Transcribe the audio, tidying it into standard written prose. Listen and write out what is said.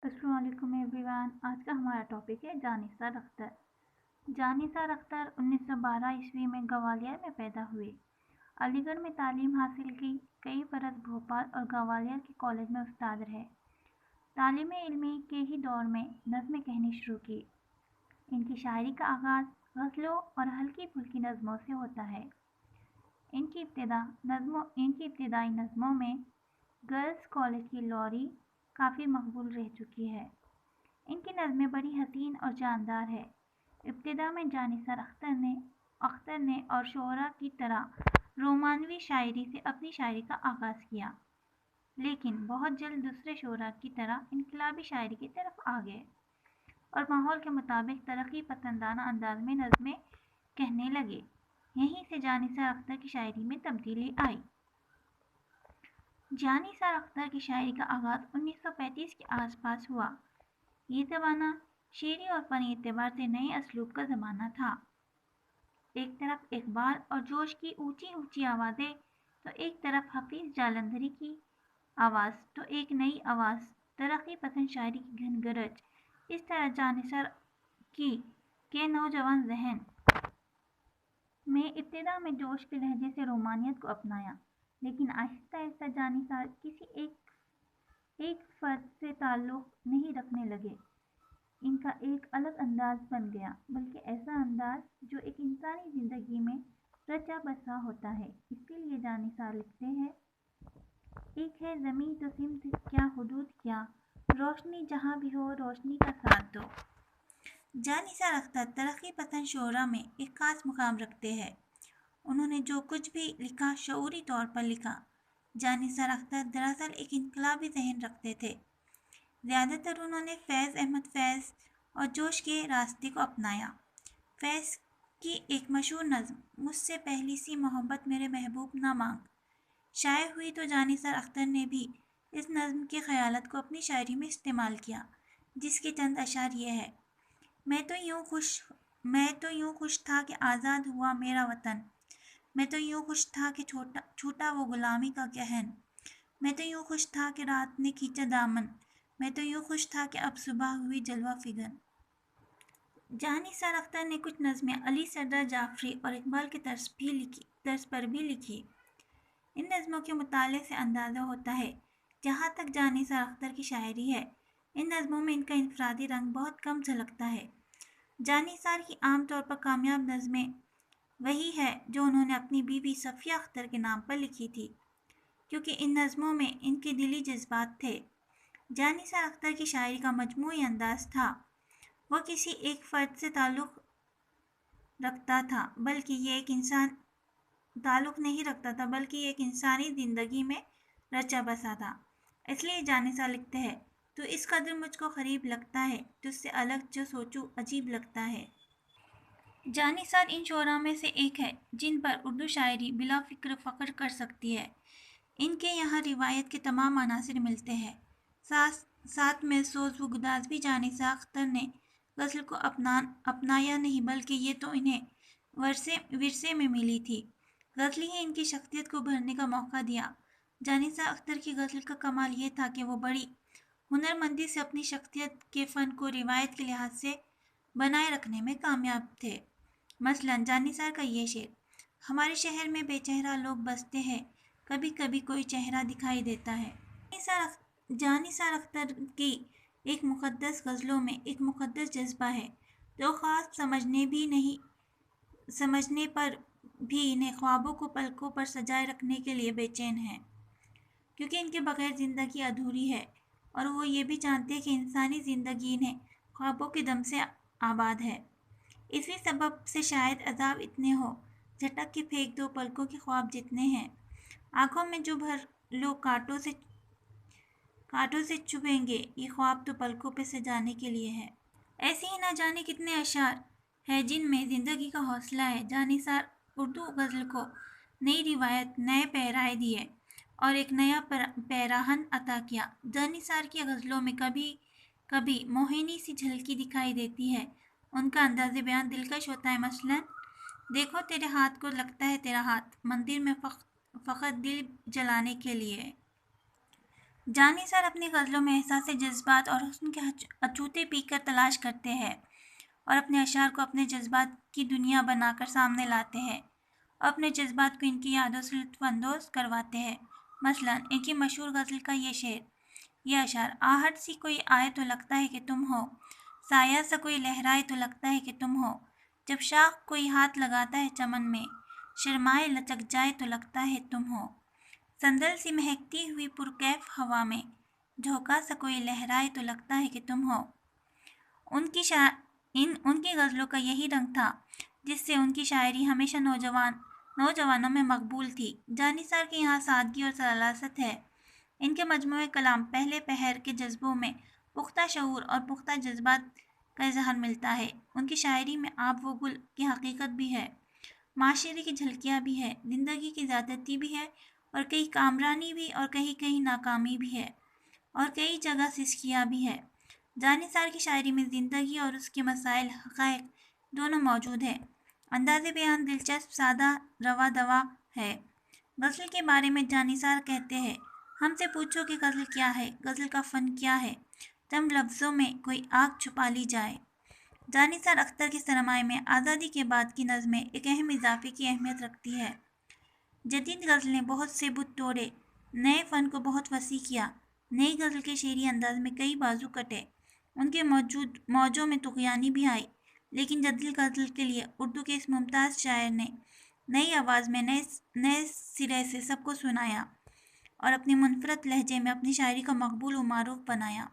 अस्सलाम वालेकुम एवरीवन। आज का हमारा टॉपिक है जानिसार अख्तर। जानिसार अख्तर 1912 ईस्वी में ग्वालियर में पैदा हुए। अलीगढ़ में तालीम हासिल की। कई बरस भोपाल और ग्वालियर के कॉलेज में उस्ताद रहे। तालीम इल्मी के ही दौर में नज़्में कहनी शुरू की। इनकी शायरी का आगाज़ गज़लों और हल्की फुल्की नज़मों से होता है। इनकी इब्तिदाई नज़मों में गर्ल्स कॉलेज की लॉरी काफ़ी मकबूल रह चुकी है। इनकी नज़में बड़ी हसीन और जानदार है। इब्तिदा में जानिसार अख्तर ने और शोरा की तरह रोमानवी शायरी से अपनी शायरी का आगाज़ किया, लेकिन बहुत जल्द दूसरे शोरा की तरह इनकलाबी शायरी की तरफ आ गए और माहौल के मुताबिक तरक्की पसंदाना अंदाज में नज़में कहने लगे। यहीं से जानिसार अख्तर की शायरी में तब्दीली आई। जानिसार अख्तर की शायरी का आगाज़ 1935 के आसपास हुआ। ये ज़माना शेरी और फनी एतबार से नए असलूब का ज़माना था। एक तरफ इकबाल और जोश की ऊंची ऊंची आवाज़ें, तो एक तरफ हफीज़ जालंधरी की आवाज़, तो एक नई आवाज़ तरक्की पसंद शायरी की घन गरज। इस तरह जानिसार के नौजवान जहन में इब्तिदा में जोश के लहजे से रोमानियत को अपनाया, लेकिन आहिस्ता आहिस्ता जानिसार किसी एक फर्द से ताल्लुक़ नहीं रखने लगे। इनका एक अलग अंदाज बन गया, बल्कि ऐसा अंदाज जो एक इंसानी ज़िंदगी में रचा बसा होता है। इसके लिए जानिसार लिखते हैं, एक है ज़मीं तो सिमत क्या हुदूद क्या, रोशनी जहाँ भी हो रोशनी का साथ दो। जानिसार अख्तर तरक्की पसंद शोरा में एक ख़ास मुकाम रखते हैं। उन्होंने जो कुछ भी लिखा शऊरी तौर पर लिखा। जानिसार अख्तर दरअसल एक इनकलाबी ज़हन रखते थे। ज़्यादातर उन्होंने फैज़ अहमद फैज़ और जोश के रास्ते को अपनाया। फैज़ की एक मशहूर नज़्म, मुझसे पहली सी मोहब्बत मेरे महबूब ना मांग, शाये हुई तो जानिसार अख्तर ने भी इस नज़्म की ख़यालत को अपनी शायरी में इस्तेमाल किया, जिसके चंद अशार ये है। मैं तो यूँ खुश था कि आज़ाद हुआ मेरा वतन, मैं तो यूँ खुश था कि छूटा वो गुलामी का कहन, मैं तो यूँ खुश था कि रात ने खींचा दामन, मैं तो यूँ खुश था कि अब सुबह हुई जलवा फिगन। जानिसार अख्तर ने कुछ नज़में अली सरदार जाफरी और इकबाल के तर्ज पर भी लिखी। इन नज़मों के मुताले से अंदाज़ा होता है, जहाँ तक जानिसार अख्तर की शायरी है, इन नज़मों में इनका इनफरादी रंग बहुत कम झलकता है। जानिसार की आमतौर पर कामयाब नज़में वही है जो उन्होंने अपनी बीवी सफ़िया अख्तर के नाम पर लिखी थी, क्योंकि इन नज़मों में इनके दिली जज्बात थे। जानिसार अख्तर की शायरी का मजमूई अंदाज था। वह किसी एक फ़र्द से ताल्लुक़ रखता था, बल्कि ये एक इंसानी ज़िंदगी में रचा बसा था। इसलिए जानिसार लिखते हैं, तो इस कदर मुझको ग़रीब लगता है, तुझसे अलग जो सोचूं अजीब लगता है। जानिसार इन शोरा में से एक है जिन पर उर्दू शायरी बिला फ़िक्र फ़ख्र कर सकती है। इनके यहाँ रिवायत के तमाम अनासिर मिलते हैं। साथ में सोज़ व गुदाज़ भी जानिसार अख्तर ने गज़ल को अपनाया नहीं, बल्कि ये तो इन्हें विरसे में मिली थी। गज़ल ही इनकी शख्सियत को भरने का मौका दिया। जानिसार अख्तर की गज़ल का कमाल ये था कि वो बड़ी हुनरमंदी से अपनी शख्सियत के फ़न को रिवायत के लिहाज से बनाए रखने में कामयाब थे। मसलन जानिसार का ये शेर, हमारे शहर में बेचेहरा लोग बसते हैं, कभी कभी कोई चेहरा दिखाई देता है। जानिसार अख्तर की एक मुक़द्दस गज़लों में एक मुक़द्दस जज्बा है, जो ख़ास समझने पर भी इन्हें ख्वाबों को पलकों पर सजाए रखने के लिए बेचैन हैं, क्योंकि इनके बगैर ज़िंदगी अधूरी है और वो ये भी जानते हैं कि इंसानी ज़िंदगी इन्हें ख्वाबों के दम से आबाद है। इसी सबब से शायद अज़ाब इतने हो, झटक के फेंक दो पलकों के ख्वाब जितने हैं, आँखों में जो भर लो कांटों से चुभेंगे, ये ख्वाब तो पलकों पे सजाने के लिए है। ऐसे ही ना जाने कितने अशार हैं जिनमें ज़िंदगी का हौसला है। जानिसार उर्दू गज़ल को नई रिवायत, नए पैराए दिए और एक नया पैराहन अता किया। जानिसार की गज़लों में कभी कभी मोहिनी सी झलकी दिखाई देती है। उनका अंदाज़े बयान दिलकश होता है। मसलन, देखो तेरे हाथ को लगता है तेरा हाथ, मंदिर में फ़कत दिल जलाने के लिए। جانثار اپنی غزلوں میں احساس جذبات اور حسن کے اچوتے پی کر تلاش کرتے ہیں اور اپنے اشعار کو اپنے جذبات کی دنیا بنا کر سامنے لاتے ہیں اور اپنے جذبات کو ان کی یادوں سے لطف اندوز کرواتے ہیں۔ مثلاً ان کی مشہور غزل کا یہ شعر، یہ اشعار: آہٹ سی کوئی آئے تو لگتا ہے کہ تم ہو، سایہ سا کوئی لہرائے تو لگتا ہے کہ تم ہو، جب شاخ کوئی ہاتھ لگاتا ہے چمن میں، شرمائے لچک جائے تو لگتا ہے تم ہو، سندل سی مہکتی ہوئی پرکیف ہوا میں، جھونکا سا کوئی لہرائے تو لگتا ہے کہ تم ہو۔ ان کی غزلوں کا یہی رنگ تھا جس سے ان کی شاعری ہمیشہ نوجوانوں میں مقبول تھی۔ جانثار کے یہاں سادگی اور سلاست ہے۔ ان کے مجموعہ کلام پہلے پہر کے جذبوں میں پختہ شعور اور پختہ جذبات کا اظہار ملتا ہے۔ ان کی شاعری میں آب و گل کی حقیقت بھی ہے، معاشرے کی جھلکیاں بھی ہے، زندگی کی زیادتی بھی ہے، اور کئی کامرانی بھی، اور کہیں ناکامی بھی ہے، اور کئی جگہ سسکیاں بھی ہے۔ جانثار کی شاعری میں زندگی اور اس کے مسائل، حقائق دونوں موجود ہیں۔ انداز بیان دلچسپ، سادہ، روا دوا ہے۔ غزل کے بارے میں جانثار کہتے ہیں: ہم سے پوچھو کہ غزل کیا ہے، غزل کا فن کیا ہے، چند لفظوں میں کوئی آگ چھپا لی جائے۔ جانثار اختر کے سرمائے میں آزادی کے بعد کی نظمیں ایک اہم اضافے کی اہمیت رکھتی ہے۔ جدید غزل نے بہت سے بت توڑے، نئے فن کو بہت وسیع کیا۔ نئی غزل کے شعری انداز میں کئی بازو کٹے، ان کے موجوں میں طغیانی بھی آئی، لیکن جدید غزل کے لیے اردو کے اس ممتاز شاعر نے نئی آواز میں نئے سرے سے سب کو سنایا اور اپنی منفرد لہجے میں اپنی شاعری کو مقبول و معروف بنایا۔